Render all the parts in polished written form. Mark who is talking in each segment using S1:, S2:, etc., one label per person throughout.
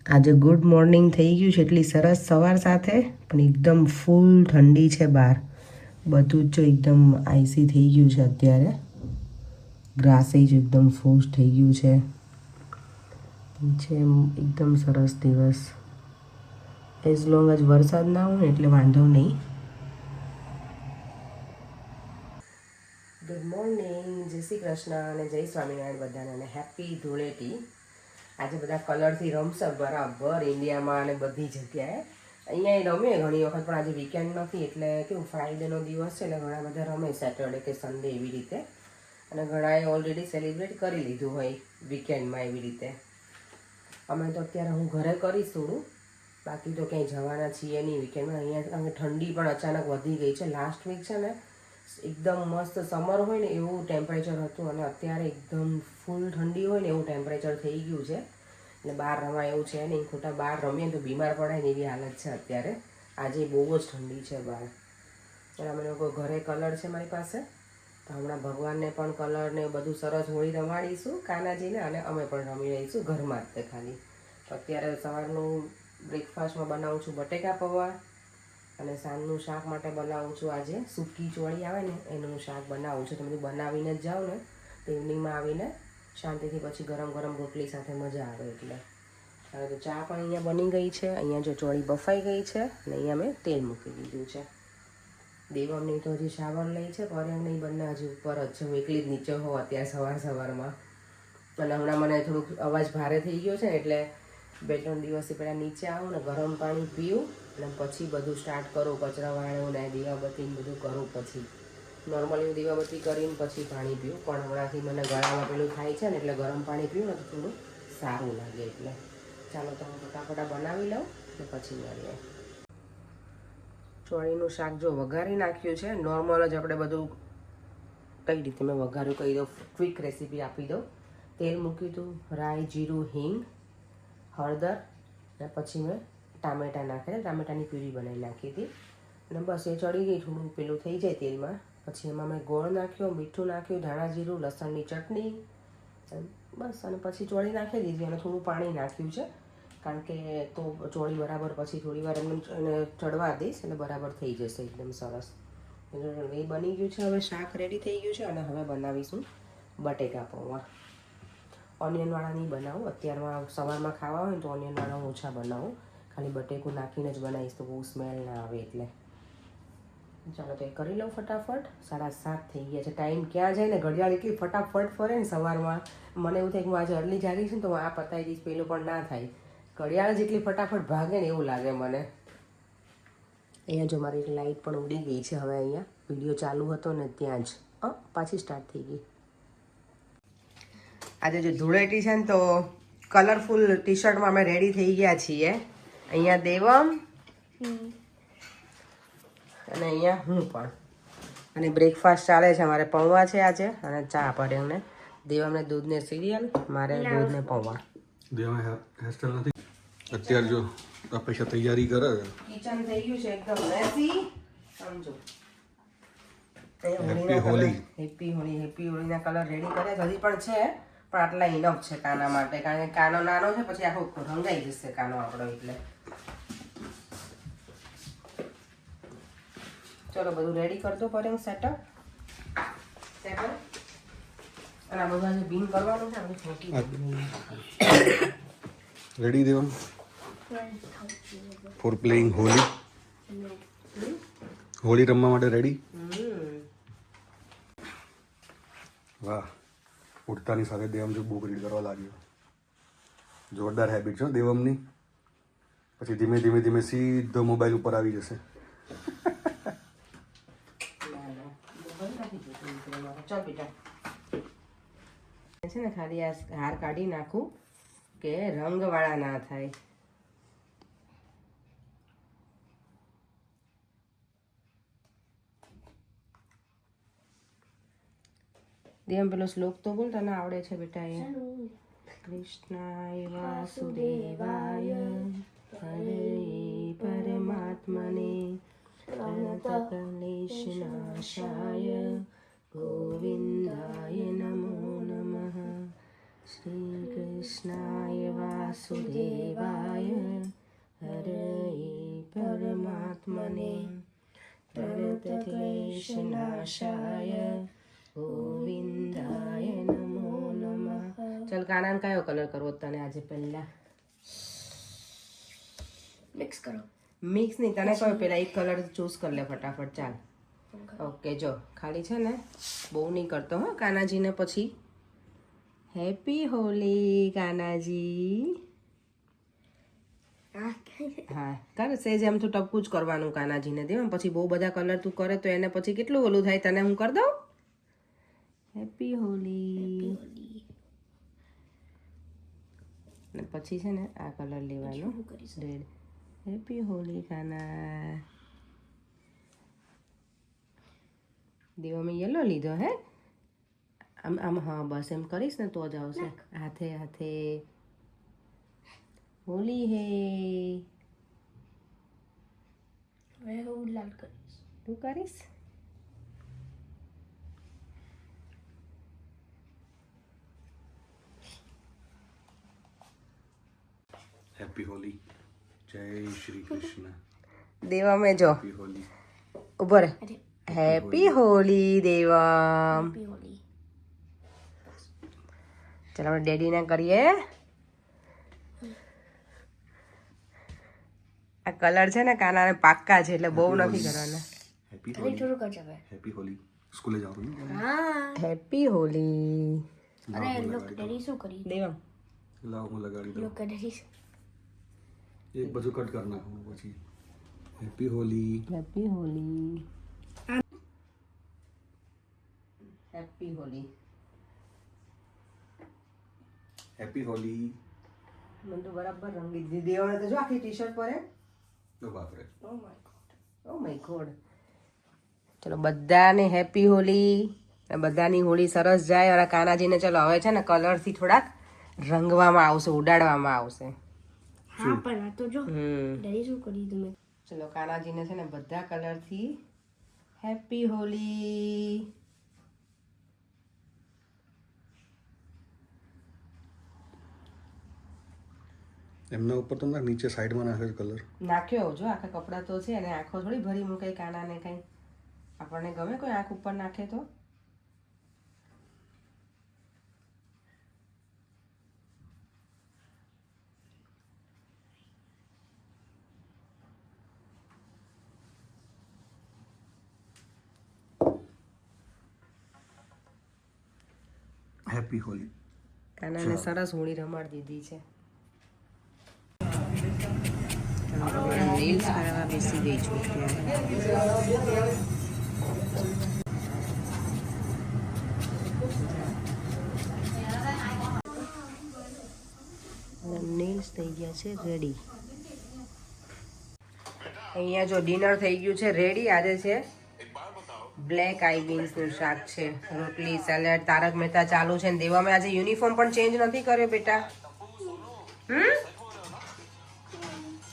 S1: આજે good morning થઈ ગયું છે, એટલી સરસ સવાર સાથે પણ એકદમ ફૂલ ઠંડી છે બહાર. બધું જ એકદમ આઈસી થઈ ગયું છે અત્યારે. ગ્રાસે જ એકદમ ફ્રોઝ થઈ ગયું છે. એકદમ સરસ દિવસ. એઝ લોંગ જ વરસાદ ના હોય ને એટલે વાંધો નહીં. ગુડ મોર્નિંગ, જય શ્રી કૃષ્ણ અને જય સ્વામિનારાયણ બધાને, અને હેપી ધૂળેટી. આજે બધા કલરથી રમશે બરાબર ઇન્ડિયામાં અને બધી જગ્યાએ. અહીંયા રમે ઘણી વખત, પણ આજે વીકેન્ડ નથી એટલે કેવું ફ્રાઈડેનો દિવસ છે એટલે ઘણા બધા રમે સેટરડે કે સન્ડે એવી રીતે. અને ઘણાએ ઓલરેડી સેલિબ્રેટ કરી લીધું હોય વીકેન્ડમાં એવી રીતે. અમે તો અત્યારે હું ઘરે કરીશ થોડું, બાકી તો ક્યાંય જવાના છીએ નહીં વીકેન્ડમાં. અહીંયા ઠંડી પણ અચાનક વધી ગઈ છે. લાસ્ટ વીક છે ને એકદમ મસ્ત સમર હોય ને એવું ટેમ્પરેચર હતું, અને અત્યારે એકદમ ફૂલ ઠંડી હોય ને એવું ટેમ્પરેચર થઈ ગયું છે. એટલે બહાર રમાય એવું છે નહીં, ખોટા બહાર રમીએ તો બીમાર પડાય ને એવી હાલત છે અત્યારે. આજે બહુ જ ઠંડી છે બહાર. અને અમે લોકો ઘરે કલર છે મારી પાસે, તો હમણાં ભગવાનને પણ કલર ને બધું સરસ હોળી રમાડીશું કાનાજીને, અને અમે પણ રમી રહીશું ઘરમાં જ તે ખાલી. તો અત્યારે સવારનું બ્રેકફાસ્ટમાં બનાવું છું બટેકા પૌવા, અને સાંજનું શાક માટે બનાવું છું આજે સૂકી ચોળી આવે ને એનું શાક બનાવું છું. તો બધું બનાવીને જ જાઉં ને તો ઇવનિંગમાં આવીને શાંતિથી પછી ગરમ ગરમ રોટલી સાથે મજા આવે. એટલે હવે તો ચા પણ અહીંયા બની ગઈ છે. અહીંયા જો ચોળી બફાઈ ગઈ છે, અને અહીંયા મેં તેલ મૂકી દીધું છે. દેવમની તો હજી શાવર લઈ છે, પર્યંગની બંને હજી ઉપર જ છે. હું એકલી જ નીચે હોઉં અત્યારે સવારમાં. અને હમણાં મને થોડુંક અવાજ ભારે થઈ ગયો છે એટલે 2-3 દિવસથી પહેલાં નીચે આવું ને ગરમ પાણી પીવું અને પછી બધું સ્ટાર્ટ કરું. કચરા વાળું ને દીવાબત્તી બધું કરું. પછી નોર્મલી હું દીવાબત્તી કરીને પછી પાણી પીવું, પણ હમણાંથી મને ગળામાં પેલું થાય છે ને એટલે ગરમ પાણી પીવું ને તો થોડું સારું લાગે. એટલે ચાલો તો હું ફટાફટ બનાવી લઉં ને પછી મળીએ. ચોળીનું શાક જો વઘારી નાખ્યું છે. નોર્મલ જ આપણે બધું કઈ રીતે મેં વઘાર્યું કહી દઉં, ક્વિક રેસીપી આપી દઉં. તેલ મૂક્યું હતું, રાઈ, જીરું, હિંગ, હળદર, અને પછી મેં ટામેટાં નાખ્યા. ટામેટાની પ્યુરી બનાવી નાખી હતી, અને બસ એ ચડી ગઈ, થોડું પેલું થઈ જાય તેલમાં. પછી એમાં મેં ગોળ નાખ્યો, મીઠું નાખ્યું, ધાણા જીરું, લસણની ચટણી, બસ. અને પછી ચોળી નાખી દીધી અને થોડું પાણી નાખ્યું છે, કારણ કે તો ચોળી બરાબર પછી થોડી વાર એમને ચડવા દઈશ એટલે બરાબર થઈ જશે એકદમ સરસ. એ બની ગયું છે. હવે શાક રેડી થઈ ગયું છે, અને હવે બનાવીશું બટેકા પૌવા. ઓનિયનવાળા નહીં બનાવું અત્યારમાં, સવારમાં ખાવા હોય ને તો ઓનિયનવાળા ઓછા બનાવું, ખાલી બટેકું નાખીને જ બનાવીશ તો બહુ સ્મેલ ના આવે. એટલે ચાલો તો એ કરી લઉં ફટાફટ. 7:30 થઈ ગયા છે. ટાઈમ ક્યાં જાય ને, ઘડિયાળ એટલી ફટાફટ ફરે ને સવારમાં. મને એવું થાય કે હું આજે અર્લી જાગી છું ને તો આ પતાવી દઈશ, પેલું પણ ના થાય. ઘડિયાળ જેટલી ફટાફટ ભાગે ને એવું લાગે મને. અહીંયા જો મારી એક લાઇટ પણ ઉડી ગઈ છે. હવે અહીંયા વિડીયો ચાલુ હતો ને ત્યાં જ પાછી સ્ટાર્ટ થઈ ગઈ. આજે જો ધૂળેટી છે ને તો કલરફુલ ટી શર્ટમાં અમે રેડી થઈ ગયા છીએ. અહીંયા દેવમ અને અહીંયા હું પણ. અને બ્રેકફાસ્ટ ચાલે છે. અમારે પૌવા છે આજે, અને ચા પડે અમને. દેવમને દૂધને સિરિયલ, મારે દૂધને પૌવા.
S2: દેવા હેરસ્ટાઈલ નથી અત્યારે જો પૈસા તૈયારી કરે છે.
S1: કિચન થઈ ગયું છે એકદમ મેસી. સમજો
S2: હેપી હોલી.
S1: હેપી હોળીના કલર રેડી કર્યા હજી પણ છે, પણ આટલા ઇનફ છે કાના માટે, કારણ કે કાનો નાનો છે, પછી આખો રંગાઈ જશે કાનો આપણો. એટલે ચલો બધું રેડી કરતો પડે હું સેટઅપ. અને આ બધા જે બીન કરવાનું છે
S2: રેડી દેવા ફોર પ્લેઇંગ હોલી. હોલી રમવા માટે રેડી. વાહ, ઉઠતાની સાથે દેવમ જો બુક રીડ કરવા લાગ્યો. જોરદાર હેબિટ છે દેવમની. પછી ધીમે ધીમે ધીમે સીધો મોબાઈલ ઉપર આવી જશે.
S1: છે ને ખાલી આ હાર કાઢી નાખું કે રંગવાળા ના થાય. દેવમ પેલો શ્લોક તો બોલ, તને આવડે છે બેટા? એ કૃષ્ણાય વાસુદેવાય હરે પરમાત્મને પ્रणतक्लेशनाशाय गोविन्दाय नमो नमः. श्रीकृष्णाय वासुदेवाय વિઘ્નેશનાશાય ગોવિંદાય નમો નમઃ. ચાલ કાનાને કયો કલર કરવો તને આજે પહેલા?
S3: મિક્સ કરો.
S1: મિક્સ નહીં, તને કયો પહેલા એક કલર ચૂઝ કરી લે ફટાફટ. ચાલ ઓકે, જો ખાલી છે ને બહુ નહીં કરતો હો કાનાજીને. પછી હેપી હોલી કાનાજી. હા કર સેજ એમ તો ટપકું જ કરવાનું કાનાજીને દેવા. પછી બહુ બધા કલર તું કરે તો એને પછી કેટલું ઓલું થાય. તને હું કરી દઉં હેપી હોલી. ને પછી છે ને આ કલર લેવાનો રેડ. હેપી હોલી કાના. દેવા મેં યલો લીધો હે. આમ આમ હા બસ એમ કરીશ ને તો જ આવશે. હાથે હાથે હોલી હે.
S3: હવે હું લાલ કરીશ.
S1: તું કરીશ?
S2: હેપી હોલી. જય શ્રી કૃષ્ણ.
S1: દેવા મેં જો
S2: હેપી હોલી.
S1: ઉભો રે. હેપી હોલી દેવમ.
S3: હેપી હોલી.
S1: ચાલો આપણે ડેડીને કરીએ. આ કલર છે ને કાનાને પાક્કા છે એટલે બહુ નથી કરવાના.
S2: હેપી
S3: અરે
S2: હોલી.
S3: થોડું કરજો હવે.
S2: હેપી હોલી. સ્કૂલે જવાનું ને?
S3: હા.
S1: હેપી હોલી
S3: અરે લોક ડેડી શું કરી?
S1: દેવમ.
S2: લાવ હું લગાડી દઉં.
S3: લોક ડેડી
S2: એક બાજુ કટ કરી નાખું પછી. Happy Holi.
S1: Happy Holi. Happy Holi.
S2: Happy Holi.
S1: મને તો બરાબર રંગી દીધી. દેવાને તો જો આખી ટી શર્ટ પહેરે.
S2: ઓ બાપરે.
S1: Oh my God. ચલો બધાને હેપી હોલી. બધાની હોળી સરસ જાય. અને કાનાજીને ચલો હવે છે ને કલરથી થોડાક રંગવામાં આવશે, ઉડાડવામાં આવશે.
S3: હા પણ આ તો જો
S1: હમ
S3: ડેડી શું કરી તમે?
S1: ચલો કાનાજીને છે ને બધા કલરથી હેપી હોલી.
S2: એમના ઉપર તો નાખ, નીચે સાઈડમાં નાખે કલર.
S1: નાખ્યો જો આખા કપડાં તો છે અને આંખો થોડી ભરી મૂકાય કાનાને. કંઈ આપણને ગમે કોઈ આંખ ઉપર નાખે તો?
S2: હેપી હોલી.
S1: કાનાને સરસ હોળી રમાડી દીધી છે. રીલ્સ કરવા બેસી ગઈ છું નેલ્સ થઈ ગયા છે રેડી. અહીંયા જો ડિનર થઈ ગયું છે રેડી. આજે છે બ્લેક આઈ બીન્સનું શાક છે, રોટલી, સેલેડ. તારક મહેતા ચાલુ છે. ને દેવામાં આજે યુનિફોર્મ પણ ચેન્જ નથી કર્યો બેટા.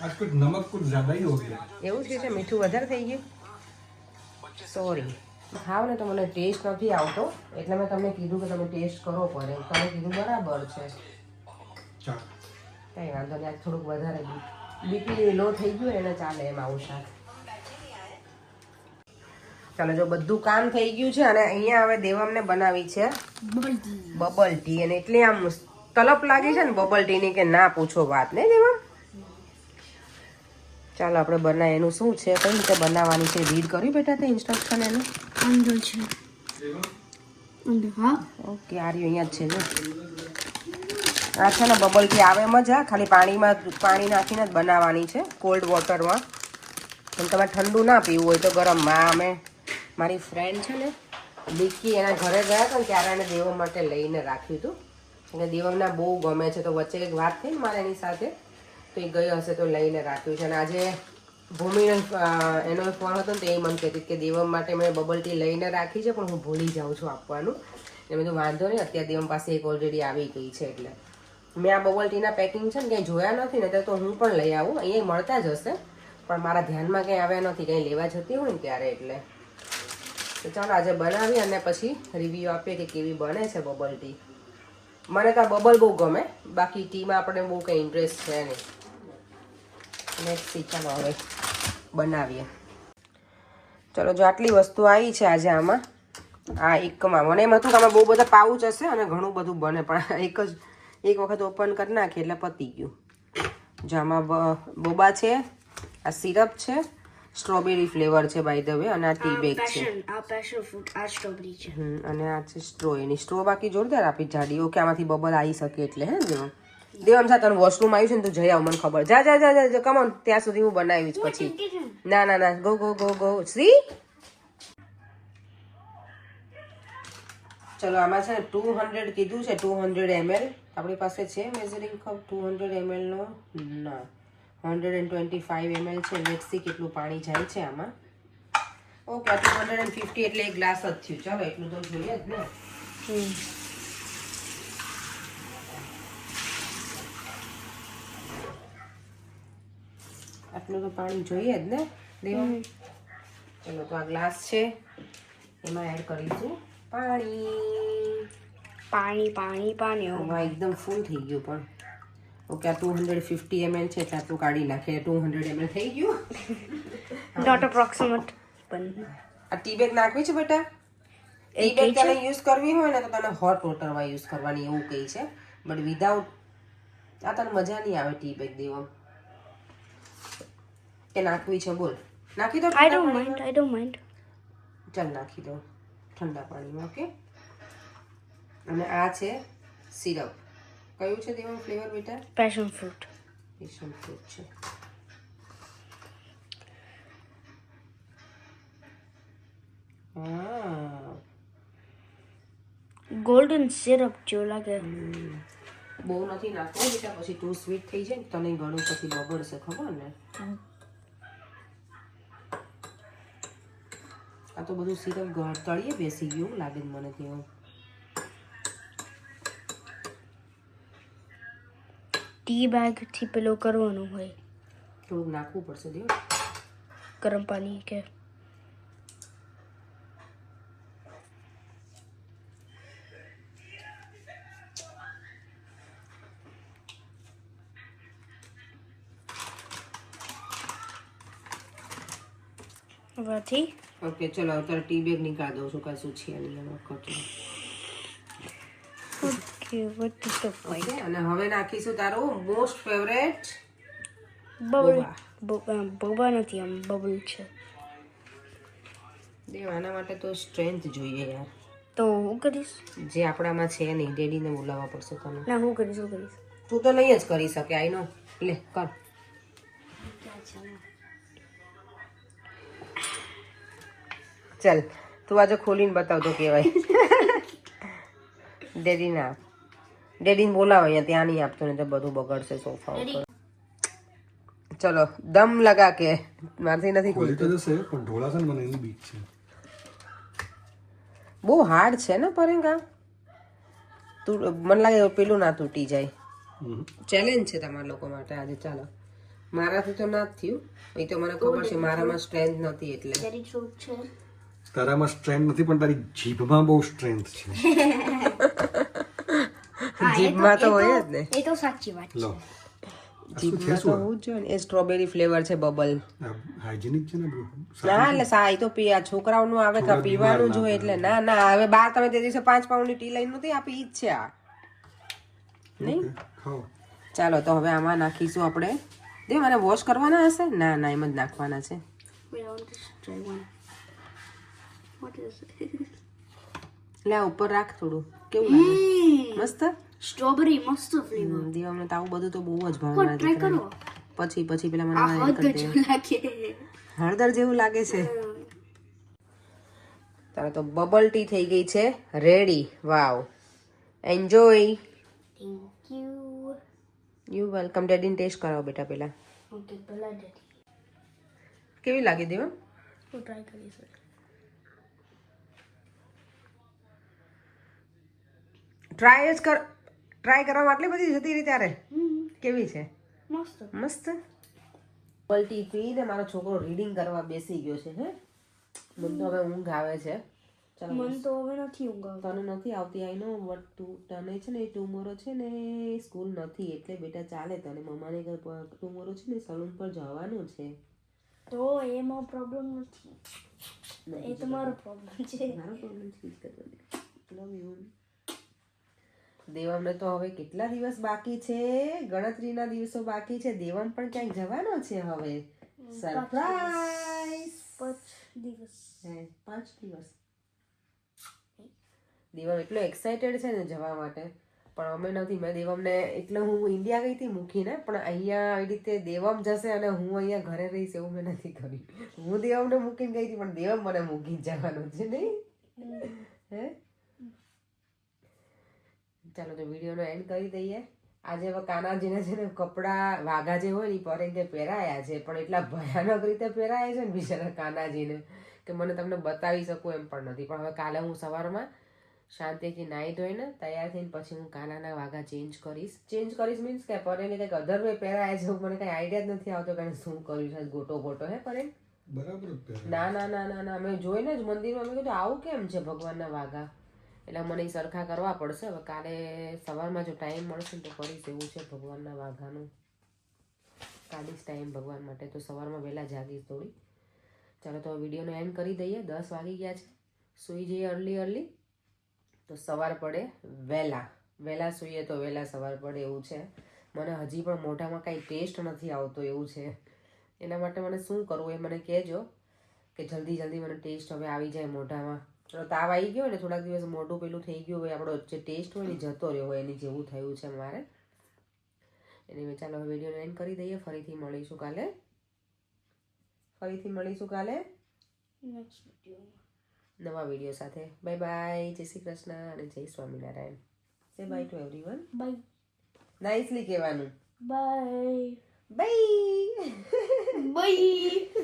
S2: आज कुछ नमक कुछ ज्यादा ही हो गया.
S1: એવું જ છે, મીઠું વધારે થઈ ગયું. સોરી. ખાવ ને તો મને ટેસ્ટ નથી આવતો એટલે મેં તમને કીધું કે તમે ટેસ્ટ કરો પડે. તમે કીધું બરાબર છે,
S2: ચાલ.
S1: કંઈ વાંધો નહીં. આજ થોડુંક વધારે બીપી લો થઈ ગયું એને ચાલે એમ આવું શાક. ચાલો જો બધું કામ થઈ ગયું છે અને અહીંયા હવે દેવમને બનાવી છે બબલ ટી. અને એટલી આમ તલપ લાગી છે ને બબલ ટીની કે ના પૂછો વાત. ને દેવમ ચાલો આપણે બનાવીએ. એનું શું છે, કઈ રીતે બનાવવાની છે રીડ કર્યું બેટા તે ઇન્સ્ટ્રક્શન એનું?
S3: અંદર છે. અંદર હા.
S1: ઓકે આર્યું અહીંયા જ છે જો. આ છે ને બબલ ટી આવે મજા. ખાલી પાણી નાખીને જ બનાવવાની છે, કોલ્ડ વોટરમાં. અને તમે ઠંડુ ના પીવું હોય તો ગરમમાં. અમે મારી ફ્રેન્ડ છે ને લિક્કી એના ઘરે ગયા હતા ને ત્યારે એને દેવમ માટે લઈને રાખ્યું હતું. અને દેવમના બહુ ગમે છે તો વચ્ચે એક વાત થઈ મારે એની સાથે તો એ ગઈ હશે તો લઈને રાખ્યું છે. અને આજે ભૂમિનો એનો ફોન હતો ને તો એ મને કહેતી કે દેવમ માટે મેં બબલ ટી લઈને રાખી છે પણ હું ભૂલી જાઉં છું આપવાનું. એટલે મેં તો વાંધો નહીં, અત્યારે દેવમ પાસે એક ઓલરેડી આવી ગઈ છે. એટલે મેં આ બબલ ટીના પેકિંગ છે ને કંઈ જોયા નથી ને તો હું પણ લઈ આવું. અહીંયા મળતા જ હશે પણ મારા ધ્યાનમાં કંઈ આવ્યા નથી, કંઈ લેવા જતી હોય ને ત્યારે. એટલે તો ચાલો આજે બનાવી અને પછી રિવ્યૂ આપીએ કે કેવી બને છે બબલ ટી. મને તો આ બબલ બહુ ગમે, બાકી ટીમાં આપણે બહુ કંઈ ઇન્ટરેસ્ટ છે નહીં. નેક્સ્ટ ચાલો હવે બનાવીએ. ચલો જો આટલી વસ્તુ આવી છે આજે આમાં આ એકમાં મને એમ હતું કે આમાં બહુ બધા પાઉચ હશે અને ઘણું બધું બને પણ એક વખત ઓપન કરી નાખી એટલે પતી ગયું. જો આમાં બોબા છે, આ સિરપ છે, સ્ટ્રોબેરી ફ્લેવર છે બાય ધ વે, અને આ ટી બેગ છે.
S3: આ પેશન ફ્રૂટ આ સ્ટ્રોબેરી છે.
S1: અને આ છે સ્ટ્રો. એની સ્ટ્રો બાકી જોરદાર આપી જાડી. ઓકે આમાંથી બબલ આવી શકે એટલે હે દેવમ સાથે તને વોશરૂમ આવ્યું છે ને તું જઈ આવ, મને ખબર. જા જા જા જા કમ ઓન, ત્યાં સુધી હું બનાવીશ પછી. ના ના ના go go go go Shri. ચલો આમાં છે ને 200 કીધું છે, 200 ml આપણી પાસે છે મેઝરિંગ કપ 200 ml નો? ના, 125 ml છે. લેટ્સ સી કેટલું પાણી જાય છે આમાં. ઓકે 250 એટલે એક ગ્લાસ જ થયું. ચાલો એટલું તો જોઈએ જ ને. આટલું તો પાણી જોઈએ જ ને દેવા. ચલો તો આ ગ્લાસ છે, એમાં એડ કરીશું પાણી.
S3: પાણી
S1: હવે એકદમ ફૂલ થઈ ગયું પણ. ઓકે આ 250 ml છે એટલે આટલું કાઢી નાખીએ. 200 ml થઈ ગયું.
S3: નોટ અપ્રોક્સિમેટ પણ
S1: આ ટી બેગ નાખવી છે બેટા? ટી બેગ તને યુઝ કરવી હોય ને તો તને હોટ વોટરમાં યુઝ કરવાની એવું કહે છે, બટ વિધાઉટ આ તને મજા નહીં આવે ટી બેગ દેવા. કે નાખવી છે બોલ? નાખી દો.
S3: I don't mind.
S1: ચાલ નાખી દો ઠંડા પાણીમાં. ઓકે. અને આ છે સિરપ. કયું છે દેવા ફ્લેવર બેટા?
S3: Passion fruit.
S1: પેશન ફ્રૂટ છે.
S3: ગોલ્ડન સિરપ જો લાગે.
S1: બહુ નથી નાખવું બેટા, પછી તું સ્વીટ થઈ જાય ને તને ઘણું પછી બગડશે, ખબર ને? આ તો બધું સિરપ તળીએ બેસી ગયું લાગે છે મને ત્યાં.
S3: ટી બેગ થી પેલો કરવાનું હોય,
S1: થોડુંક નાખવું પડશે દેવ.
S3: ગરમ પાણી કે વાથી.
S1: ઓકે ચલો અત્યારે ટી બેગ નીકાળ દઉં છું, કશું છે નહીં એમાં કટલું.
S3: Okay what is the point?
S1: Okay અને હવે નાખીશું તારું મોસ્ટ ફેવરેટ
S3: બબલ. બોબા નથી, આમ બબલ છે.
S1: દેવ આના માટે તો સ્ટ્રેન્થ જોઈએ યાર.
S3: તો હું કરીશ.
S1: જે આપણામાં છે નહીં. ડેડીને બોલાવવા પડશે તને.
S3: ના હું કરીશ.
S1: તું તો નહીં જ કરી શકે. આઈ નો. લે કર. ચલ તું આજે ખોલીને બતાવતો કેવાય. ડેડીને આપ. ડેડીને બોલાવો અહીંયા, ત્યાં નહીં આપતો ને તો બધું બગડશે સોફા ઉપર. ચલો દમ લગા કે. મારથી નથી
S2: ખોલી તો જશે પણ ઢોળાશે ને મને એની બીક છે.
S1: બહુ હાર્ડ છે ને પરેંગા. તું મને લાગે પેલું ના તૂટી જાય. ચેલેન્જ છે તમારા લોકો માટે આજે. ચાલો મારાથી તો ના જ થયું. એ તો મને ખબર છે મારામાં સ્ટ્રેન્થ નથી એટલે.
S2: તારામાં સ્ટ્રેન્થ નથી પણ તારી જીભમાં બહુ સ્ટ્રેન્થ છે.
S1: જીભમાં તો હોય જ ને.
S3: એ તો સાચી વાત છે.
S2: લો
S1: જીભમાં તો હોવું જ જોઈએ ને. એ સ્ટ્રોબેરી ફ્લેવર છે બબલ.
S2: હાઇજેનિક છે ને બધું.
S1: ના એટલે સાઈ તો પી આ છોકરાઓનું આવે તો પીવાનું જ હોય એટલે. ના ના હવે બાર તમે તે દિવસે 5 પાઉન્ડની ટી લઈને નથી આપી, ઈ જ છે આ. નહીં
S2: ખાઓ.
S1: ચાલો તો હવે આમાં નાખીશું આપણે. દે મને વોશ કરવાના હશે? ના ના એમ જ નાખવાના છે. લે આ ઉપર રાખ થોડું. કેવું લાગે? મસ્ત.
S3: સ્ટ્રોબેરી મસ્ત ફ્લેવર.
S1: દેવામને તો આવું બધું તો બહુ જ ભાવે મારા દીકરાને. પછી પેલા મને એડ કરી દે.
S3: લાગે
S1: હળદર જેવું લાગે છે. તારે તો બબલ ટી થઈ ગઈ છે ready. Wow enjoy.
S3: Thank you.
S1: You welcome. ડેડીને ટેસ્ટ કરાવો બેટા પેલા.
S3: ઓકે પેલા ડેડી
S1: કેવી લાગી દેવા?
S3: હું ટ્રાય કરીશ.
S1: ટ્રાય કરવામાં આટલી બધી જતી રહી ત્યારે કેવી છે?
S3: મસ્ત.
S1: મસ્ત. બબલ ટી પીને મારો છોકરો રીડિંગ કરવા બેસી ગયો છે. હે મને તો હવે ઊંઘ આવે છે. ચાલો
S3: મન તો હવે નથી ઊંઘ આવતી.
S1: તને નથી આવતી આઈ નો બટ તને છે ને ટુમોરો છે ને સ્કૂલ નથી એટલે બેટા ચાલે તને. મમ્માને ટુમોરો છે ને સલૂન પર જવાનું છે.
S3: તો એમાં પ્રોબ્લેમ નથી એ તમારો પ્રોબ્લેમ છે
S1: મારો પ્રોબ્લેમ છે દેવમને તો હવે કેટલા દિવસ બાકી છે? ગણતરીના દિવસો બાકી છે. દેવમ પણ ક્યાંક જવાનો છે હવે. સરપ્રાઈઝ!
S3: 5 દિવસ
S1: 5 દિવસ. દેવમ એટલો એક્સાઇટેડ છે ને જવા માટે, પણ અમે નથી. મેં દેવમને એટલે હું ઇન્ડિયા ગઈ હતી મૂકીને, પણ અહીંયા આવી રીતે દેવમ જશે અને હું અહીંયા ઘરે રહીશ એવું મેં નથી કર્યું. હું દેવમને મૂકીને ગઈ હતી, પણ દેવમ મને મૂકીને જવાનું છે નહીં. હે ચાલો તો વિડીયોનો એન્ડ કરી દઈએ. આજે હવે કાનાજીને છે ને કપડાં વાઘા જે હોય ને પર તે પહેરાયા છે, પણ એટલા ભયાનક રીતે પહેરાયા છે ને બિચારા કાનાજીને કે મને તમને બતાવી શકું એમ પણ નથી. પણ હવે કાલે હું સવારમાં શાંતિથી નાહી ધોઈને તૈયાર થઈને પછી હું કાનાના વાઘા ચેન્જ કરીશ મીન્સ કે પરેને કંઈક અધર વે પહેરાયા છે. મને કંઈ આઈડિયા જ નથી આવતો કે એને શું કર્યું છે ગોટો હે પરેન.
S2: બરાબર જ પહેરે.
S1: ના ના ના ના ના અમે જોઈને જ મંદિરમાં અમે કીધું આવું કેમ છે ભગવાનના વાઘા, એટલે મને ઈ સરખા કરવા પડશે. હવે કાલે સવારમાં જો ટાઈમ મળશે ને તો કરીશ. એવું છે ભગવાનના વાઘાનું, કાઢીશ ટાઈમ ભગવાન માટે. તો સવારમાં વહેલા જાગીશ થોડી. ચાલો તો વિડીયોનો એન્ડ કરી દઈએ. 10 વાગી ગયા છે. સૂઈ જઈએ અર્લી તો સવાર પડે વહેલા સૂઈએ તો વહેલા સવાર પડે એવું છે. મને હજી પણ મોઢામાં કાંઈ ટેસ્ટ નથી આવતો એવું છે. એના માટે મને શું કરવું એ મને કહેજો કે જલ્દી મને ટેસ્ટ હવે આવી જાય મોઢામાં. તાવ આવી ગયો ને થોડાક દિવસ મોઢું પેલું થઈ ગયું હોય, આપણો જે ટેસ્ટ હોય ને જતો રહ્યો હોય એની જેવું થયું છે મારે. એને ચાલો હવે વિડીયોને એન્ડ કરી દઈએ. ફરીથી મળીશું કાલે
S3: નેક્સ્ટ વિડીયો
S1: નવા વિડીયો સાથે. Bye bye. જય શ્રી કૃષ્ણ અને જય Swaminarayan. Say bye to everyone.
S3: Bye
S1: nicely કહેવાનું.
S3: Bye
S1: bye.
S3: બાય.